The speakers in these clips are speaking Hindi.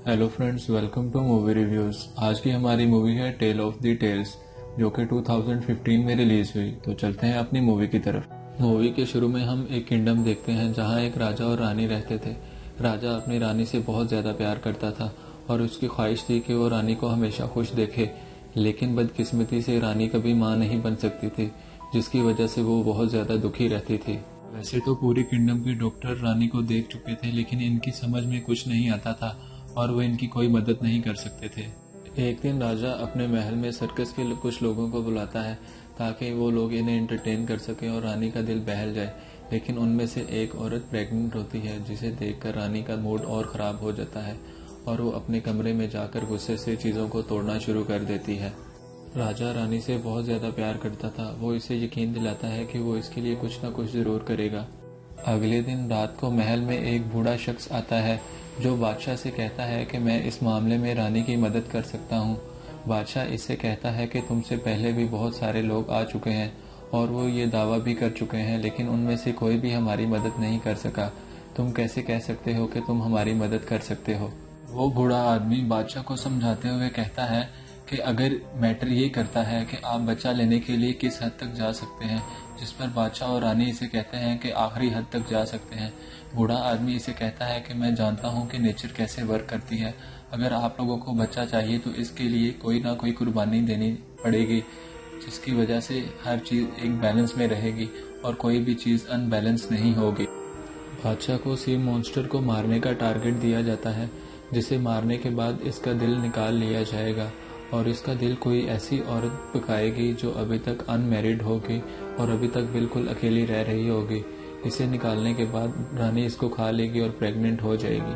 Hello friends, welcome to movie reviews. आज की हमारी मूवी है टेल ऑफ द टेल्स, जो कि 2015 में रिलीज हुई। तो चलते हैं अपनी मूवी की तरफ। मूवी के शुरू में हम एक किंगडम देखते हैं जहां एक राजा और रानी रहते थे। राजा अपनी रानी से बहुत ज़्यादा प्यार करता था और उसकी ख्वाहिश थी कि वो रानी को हमेशा खुश देखे, लेकिन बदकिस्मती से रानी कभी माँ नहीं बन सकती थी, जिसकी वजह से वो बहुत ज़्यादा दुखी रहती थी। वैसे तो पूरी किंगडम के डॉक्टर रानी को देख चुके थे, लेकिन इनकी समझ में कुछ नहीं आता था और वो इनकी कोई मदद नहीं कर सकते थे। एक दिन राजा अपने महल में सर्कस के कुछ लोगों को बुलाता है ताकि वो लोग इन्हें एंटरटेन कर सकें और रानी का दिल बहल जाए, लेकिन उनमें से एक औरत प्रेग्नेंट होती है, जिसे देखकर रानी का मूड और ख़राब हो जाता है और वो अपने कमरे में जाकर गुस्से से चीज़ों को तोड़ना शुरू कर देती है। राजा रानी से बहुत ज़्यादा प्यार करता था। वो इसे यकीन दिलाता है कि वो इसके लिए कुछ ना कुछ ज़रूर करेगा। अगले दिन रात को महल में एक बूढ़ा शख्स आता है जो बादशाह से कहता है कि मैं इस मामले में रानी की मदद कर सकता हूँ। बादशाह इससे कहता है कि तुमसे पहले भी बहुत सारे लोग आ चुके हैं और वो ये दावा भी कर चुके हैं, लेकिन उनमें से कोई भी हमारी मदद नहीं कर सका। तुम कैसे कह सकते हो कि तुम हमारी मदद कर सकते हो? वो बूढ़ा आदमी बादशाह को समझाते हुए कहता है कि अगर मैटर ये करता है कि आप बच्चा लेने के लिए किस हद तक जा सकते हैं, जिस पर बादशाह और रानी इसे कहते हैं कि आखिरी हद तक जा सकते हैं। बूढ़ा आदमी इसे कहता है कि मैं जानता हूँ कि नेचर कैसे वर्क करती है। अगर आप लोगों को बच्चा चाहिए तो इसके लिए कोई ना कोई कुर्बानी देनी पड़ेगी, जिसकी वजह से हर चीज़ एक बैलेंस में रहेगी और कोई भी चीज़ अनबैलेंस नहीं होगी। बादशाह को सी मॉन्स्टर को मारने का टारगेट दिया जाता है, जिसे मारने के बाद इसका दिल निकाल लिया जाएगा और इसका दिल कोई ऐसी औरत पकाएगी जो अभी तक अनमैरिड होगी और अभी तक बिल्कुल अकेली रह रही होगी। इसे निकालने के बाद रानी इसको खा लेगी और प्रेग्नेंट हो जाएगी।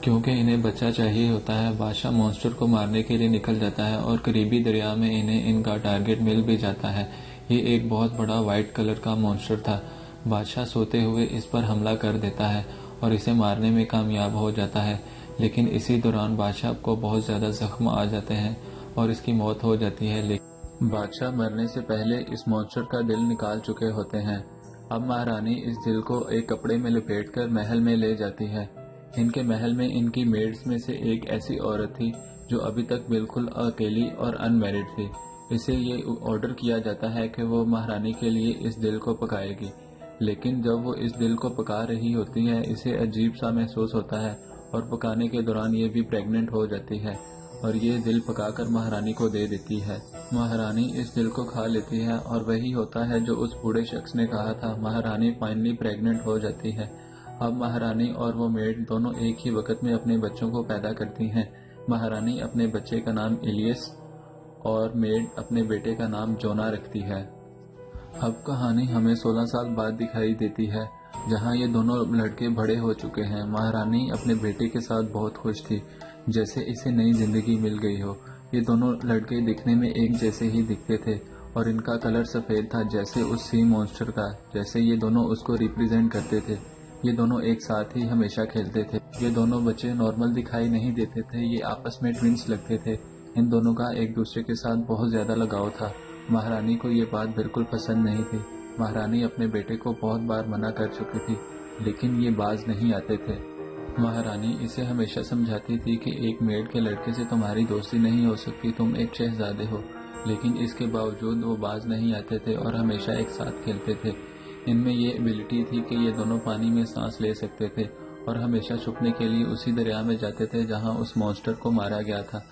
क्योंकि इन्हें बच्चा चाहिए होता है, बादशाह मॉन्स्टर को मारने के लिए निकल जाता है और करीबी दरिया में इन्हें इनका टारगेट मिल भी जाता है। ये एक बहुत बड़ा वाइट कलर का मॉन्स्टर था। बादशाह सोते हुए इस पर हमला कर देता है और इसे मारने में कामयाब हो जाता है, लेकिन इसी दौरान बादशाह को बहुत ज़्यादा जख्म आ जाते हैं और इसकी मौत हो जाती है। लेकिन बादशाह मरने से पहले इस मॉन्स्टर का दिल निकाल चुके होते हैं। अब महारानी इस दिल को एक कपड़े में लपेटकर महल में ले जाती है। इनके महल में इनकी मेड्स में से एक ऐसी औरत थी जो अभी तक बिल्कुल अकेली और अनमैरिड थी। इसे ये ऑर्डर किया जाता है कि वो महारानी के लिए इस दिल को पकाएगी, लेकिन जब वो इस दिल को पका रही होती है, इसे अजीब सा महसूस होता है और पकाने के दौरान ये भी प्रेग्नेंट हो जाती है और ये दिल पकाकर महारानी को दे देती है। महारानी इस दिल को खा लेती है और वही होता है जो उस बूढ़े शख्स ने कहा था। महारानी फाइनली प्रेग्नेंट हो जाती है। अब महारानी और वो मेड दोनों एक ही वक्त में अपने बच्चों को पैदा करती हैं। महारानी अपने बच्चे का नाम इलियस और मेड अपने बेटे का नाम जोना रखती है। अब कहानी हमें 16 साल बाद दिखाई देती है, जहां ये दोनों लड़के बड़े हो चुके हैं। महारानी अपने बेटे के साथ बहुत खुश थी, जैसे इसे नई जिंदगी मिल गई हो। ये दोनों लड़के दिखने में एक जैसे ही दिखते थे और इनका कलर सफ़ेद था, जैसे उस सी मॉन्स्टर का, जैसे ये दोनों उसको रिप्रेजेंट करते थे। ये दोनों एक साथ ही हमेशा खेलते थे। ये दोनों बच्चे नॉर्मल दिखाई नहीं देते थे, ये आपस में ट्विंस लगते थे। इन दोनों का एक दूसरे के साथ बहुत ज़्यादा लगाव था। महारानी को ये बात बिल्कुल पसंद नहीं थी। महारानी अपने बेटे को बहुत बार मना कर चुकी थी, लेकिन ये बाज नहीं आते थे। महारानी इसे हमेशा समझाती थी कि एक मेड के लड़के से तुम्हारी दोस्ती नहीं हो सकती, तुम एक शहजादे हो, लेकिन इसके बावजूद वो बाज नहीं आते थे और हमेशा एक साथ खेलते थे। इनमें ये एबिलिटी थी कि ये दोनों पानी में सांस ले सकते थे और हमेशा छुपने के लिए उसी दरिया में जाते थे जहाँ उस मॉन्स्टर को मारा गया था।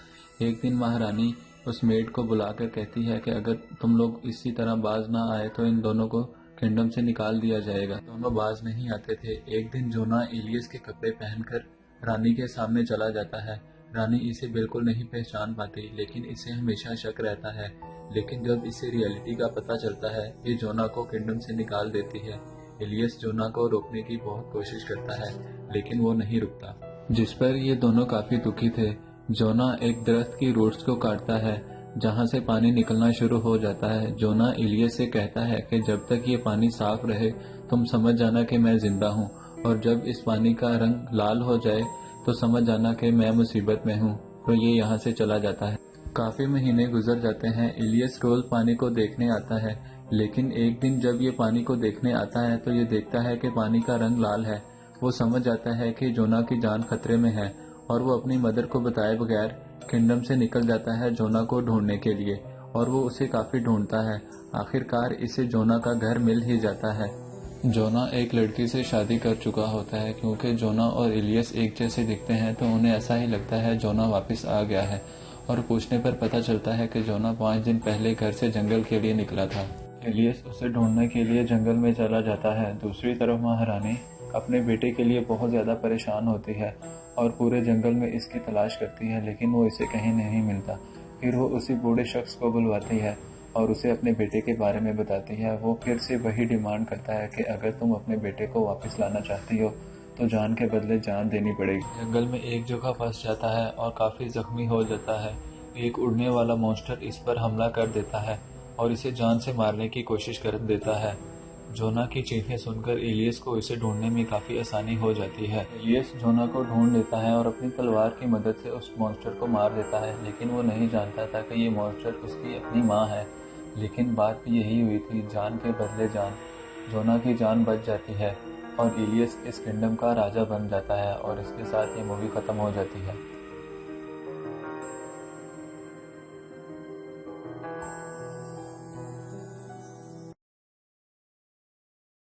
एक दिन महारानी उस मेड को बुलाकर कहती है कि अगर तुम लोग इसी तरह बाज ना आए तो इन दोनों को किंगडम से निकाल दिया जाएगा। दोनों बाज नहीं आते थे। एक दिन जोना इलियस के कपड़े पहनकर रानी के सामने चला जाता है। रानी इसे बिल्कुल नहीं पहचान पाती, लेकिन इसे हमेशा शक रहता है। लेकिन जब इसे रियलिटी का पता चलता है, ये जोना को किंगडम से निकाल देती है। इलियस जोना को रोकने की बहुत कोशिश करता है, लेकिन वो नहीं रुकता, जिस पर ये दोनों काफी दुखी थे। जोना एक दरख्त की रूट्स को काटता है, जहां से पानी निकलना शुरू हो जाता है। जोना इलियस से कहता है कि जब तक ये पानी साफ रहे तुम समझ जाना कि मैं जिंदा हूँ, और जब इस पानी का रंग लाल हो जाए तो समझ जाना कि मैं मुसीबत में हूँ। तो ये यहाँ से चला जाता है। काफी महीने गुजर जाते हैं। इलियस रोज पानी को देखने आता है, लेकिन एक दिन जब ये पानी को देखने आता है तो ये देखता है कि पानी का रंग लाल है। वो समझ जाता है कि जोना की जान खतरे में है और वो अपनी मदर को बताए बगैर किंगडम से निकल जाता है जोना को ढूंढने के लिए और वो उसे काफ़ी ढूंढता है। आखिरकार इसे जोना का घर मिल ही जाता है। जोना एक लड़की से शादी कर चुका होता है। क्योंकि जोना और इलियस एक जैसे दिखते हैं तो उन्हें ऐसा ही लगता है जोना वापस आ गया है और पूछने पर पता चलता है कि जोना 5 दिन पहले घर से जंगल के लिए निकला था। इलियस उसे ढूंढने के लिए जंगल में चला जाता है। दूसरी तरफ महारानी अपने बेटे के लिए बहुत ज़्यादा परेशान होती है और पूरे जंगल में इसकी तलाश करती है, लेकिन वो इसे कहीं नहीं मिलता। फिर वो उसी बूढ़े शख्स को बुलवाती है और उसे अपने बेटे के बारे में बताती है। वो फिर से वही डिमांड करता है कि अगर तुम अपने बेटे को वापस लाना चाहती हो तो जान के बदले जान देनी पड़ेगी। जंगल में एक जगह फंस जाता है और काफ़ी जख्मी हो जाता है। एक उड़ने वाला मॉन्स्टर इस पर हमला कर देता है और इसे जान से मारने की कोशिश कर देता है। जोना की चीखें सुनकर इलियस को इसे ढूंढने में काफ़ी आसानी हो जाती है। इलियस जोना को ढूंढ लेता है और अपनी तलवार की मदद से उस मॉन्स्टर को मार देता है, लेकिन वो नहीं जानता था कि ये मॉन्स्टर उसकी अपनी माँ है। लेकिन बात भी यही हुई थी, जान के बदले जान। जोना की जान बच जाती है और इलियस इस किंगडम का राजा बन जाता है और इसके साथ ये मूवी ख़त्म हो जाती है।